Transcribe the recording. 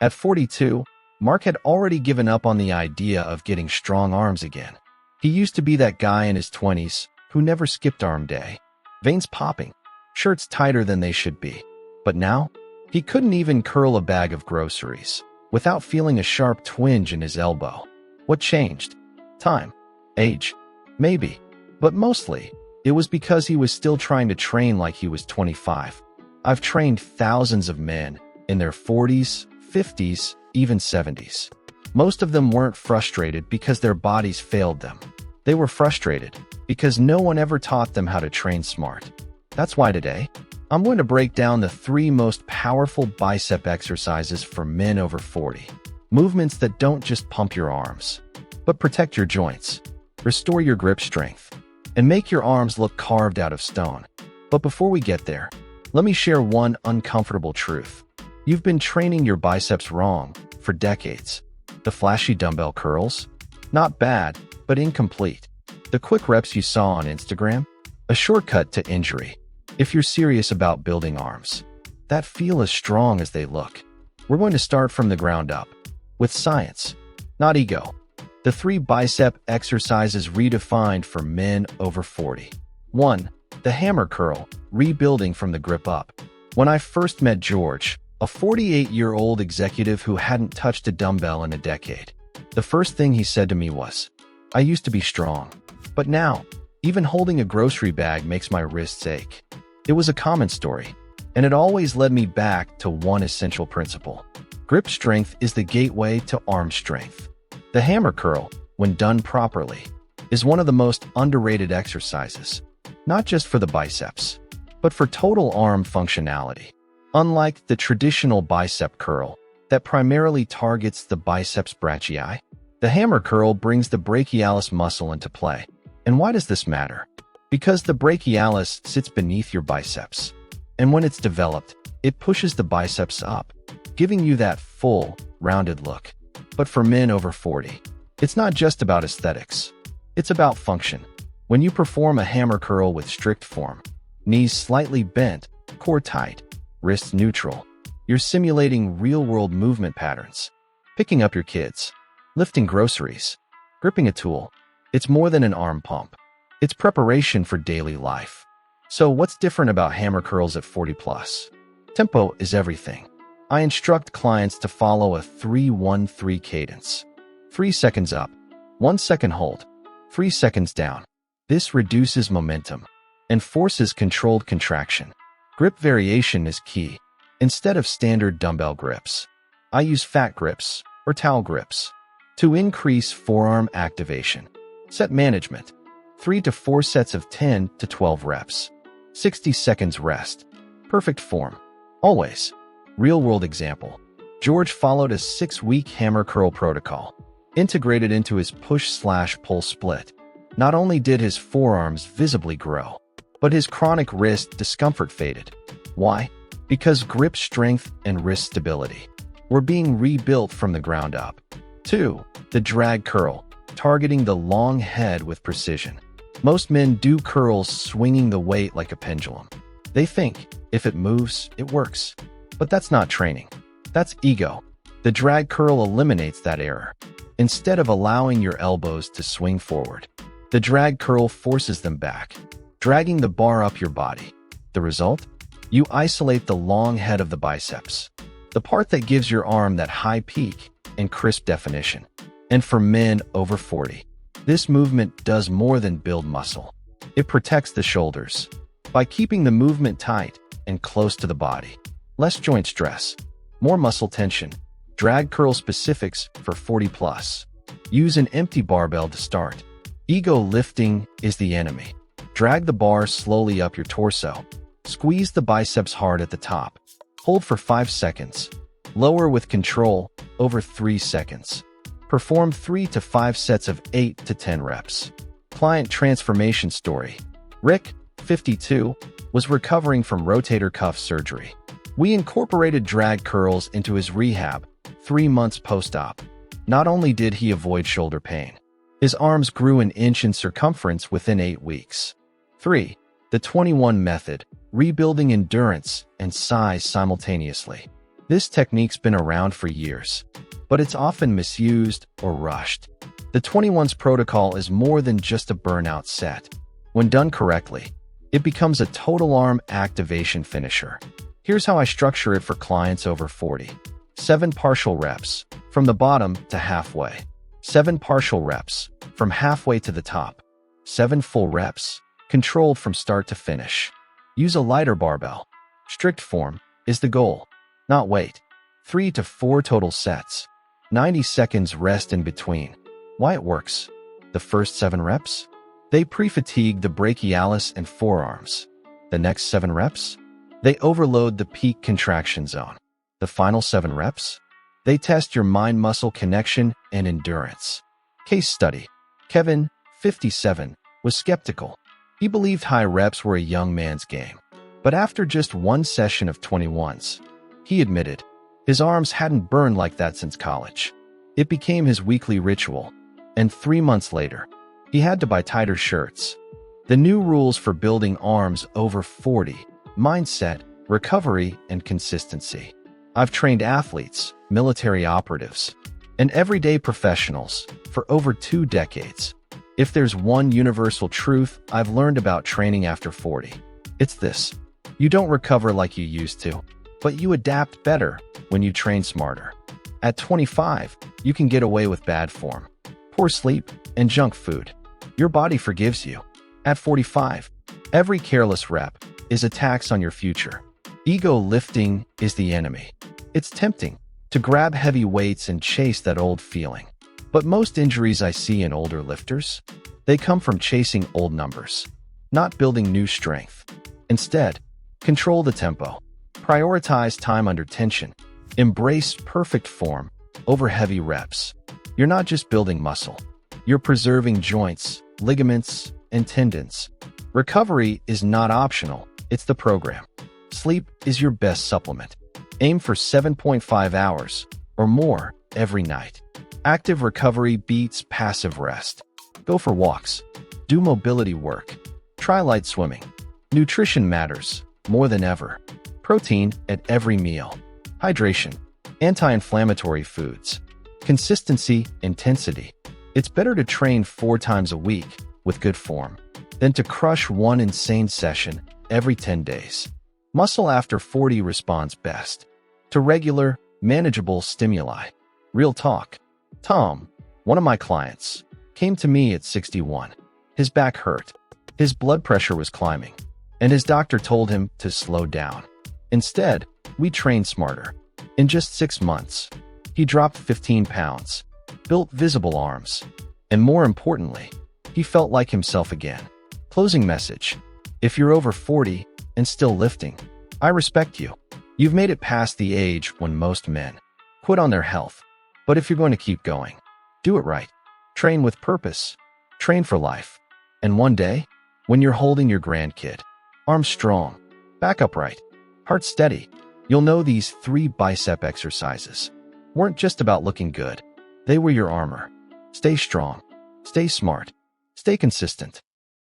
At 42, Mark had already given up on the idea of getting strong arms again. He used to be that guy in his 20s who never skipped arm day. Veins popping, shirts tighter than they should be. But now, he couldn't even curl a bag of groceries without feeling a sharp twinge in his elbow. What changed? Time. Age. Maybe. But mostly, it was because he was still trying to train like he was 25. I've trained thousands of men in their 40s, 50s, even 70s. Most of them weren't frustrated because their bodies failed them. They were frustrated because no one ever taught them how to train smart. That's why today, I'm going to break down the 3 most powerful bicep exercises for men over 40. Movements that don't just pump your arms, but protect your joints, restore your grip strength, and make your arms look carved out of stone. But before we get there, let me share one uncomfortable truth. You've been training your biceps wrong for decades. The flashy dumbbell curls? Not bad, but incomplete. The quick reps you saw on Instagram? A shortcut to injury. If you're serious about building arms that feel as strong as they look, we're going to start from the ground up, with science, not ego. The 3 bicep exercises redefined for men over 40. 1. The hammer curl, rebuilding from the grip up. When I first met George, a 48-year-old executive who hadn't touched a dumbbell in a decade, the first thing he said to me was, "I used to be strong, but now, even holding a grocery bag makes my wrists ache." It was a common story, and it always led me back to one essential principle. Grip strength is the gateway to arm strength. The hammer curl, when done properly, is one of the most underrated exercises, not just for the biceps, but for total arm functionality. Unlike the traditional bicep curl that primarily targets the biceps brachii, the hammer curl brings the brachialis muscle into play. And why does this matter? Because the brachialis sits beneath your biceps, and when it's developed, it pushes the biceps up, giving you that full, rounded look. But for men over 40, it's not just about aesthetics. It's about function. When you perform a hammer curl with strict form, knees slightly bent, core tight, wrists neutral, you're simulating real-world movement patterns. Picking up your kids, lifting groceries, gripping a tool. It's more than an arm pump. It's preparation for daily life. So what's different about hammer curls at 40 plus? Tempo is everything. I instruct clients to follow a 3-1-3 cadence. 3 seconds up, 1 second hold, 3 seconds down. This reduces momentum and forces controlled contraction. Grip variation is key. Instead of standard dumbbell grips, I use fat grips or towel grips to increase forearm activation. Set management. 3 to 4 sets of 10 to 12 reps. 60 seconds rest. Perfect form. Always. Real-world example. George followed a 6-week hammer curl protocol, integrated into his push/pull split. Not only did his forearms visibly grow, but his chronic wrist discomfort faded. Why? Because grip strength and wrist stability were being rebuilt from the ground up. 2. The drag curl, targeting the long head with precision. Most men do curls swinging the weight like a pendulum. They think, if it moves, it works. But that's not training. That's ego. The drag curl eliminates that error. Instead of allowing your elbows to swing forward, the drag curl forces them back, dragging the bar up your body. The result? You isolate the long head of the biceps, the part that gives your arm that high peak and crisp definition. And for men over 40, this movement does more than build muscle. It protects the shoulders by keeping the movement tight and close to the body. Less joint stress, more muscle tension. Drag curl specifics for 40 plus. Use an empty barbell to start. Ego lifting is the enemy. Drag the bar slowly up your torso. Squeeze the biceps hard at the top. Hold for 5 seconds. Lower with control over 3 seconds. Perform 3 to 5 sets of 8 to 10 reps. Client transformation story. Rick, 52, was recovering from rotator cuff surgery. We incorporated drag curls into his rehab 3 months post-op. Not only did he avoid shoulder pain, his arms grew an inch in circumference within 8 weeks. 3. The 21 method, rebuilding endurance and size simultaneously. This technique's been around for years, but it's often misused or rushed. The 21's protocol is more than just a burnout set. When done correctly, it becomes a total arm activation finisher. Here's how I structure it for clients over 40. 7 partial reps, from the bottom to halfway. 7 partial reps, from halfway to the top. 7 full reps, controlled from start to finish. Use a lighter barbell. Strict form is the goal, not weight. 3 to 4 total sets. 90 seconds rest in between. Why it works? The first 7 reps? They pre-fatigue the brachialis and forearms. The next 7 reps? They overload the peak contraction zone. The final 7 reps? They test your mind-muscle connection and endurance. Case study. Kevin, 57, was skeptical. He believed high reps were a young man's game. But after just one session of 21s, he admitted his arms hadn't burned like that since college. It became his weekly ritual. And 3 months later, he had to buy tighter shirts. The new rules for building arms over 40: mindset, recovery, and consistency. I've trained athletes, military operatives, and everyday professionals for over 2 decades. If there's one universal truth I've learned about training after 40, it's this: you don't recover like you used to, but you adapt better when you train smarter. At 25, you can get away with bad form, poor sleep, and junk food. Your body forgives you. At 45, every careless rep is a tax on your future. Ego lifting is the enemy. It's tempting to grab heavy weights and chase that old feeling. But most injuries I see in older lifters, they come from chasing old numbers, not building new strength. Instead, control the tempo. Prioritize time under tension. Embrace perfect form over heavy reps. You're not just building muscle. You're preserving joints, ligaments, and tendons. Recovery is not optional. It's the program. Sleep is your best supplement. Aim for 7.5 hours or more every night. Active recovery beats passive rest. Go for walks. Do mobility work. Try light swimming. Nutrition matters more than ever. Protein at every meal. Hydration. Anti-inflammatory foods. Consistency, intensity. It's better to train 4 times a week with good form than to crush one insane session every 10 days. Muscle after 40 responds best to regular, manageable stimuli. Real talk. Tom, one of my clients, came to me at 61. His back hurt. His blood pressure was climbing, and his doctor told him to slow down. Instead, we trained smarter. In just 6 months, he dropped 15 pounds, built visible arms, and more importantly, he felt like himself again. Closing message. If you're over 40 and still lifting, I respect you. You've made it past the age when most men quit on their health. But if you're going to keep going, do it right. Train with purpose. Train for life. And one day, when you're holding your grandkid, arms strong, back upright, heart steady, you'll know these 3 bicep exercises weren't just about looking good. They were your armor. Stay strong. Stay smart. Stay consistent.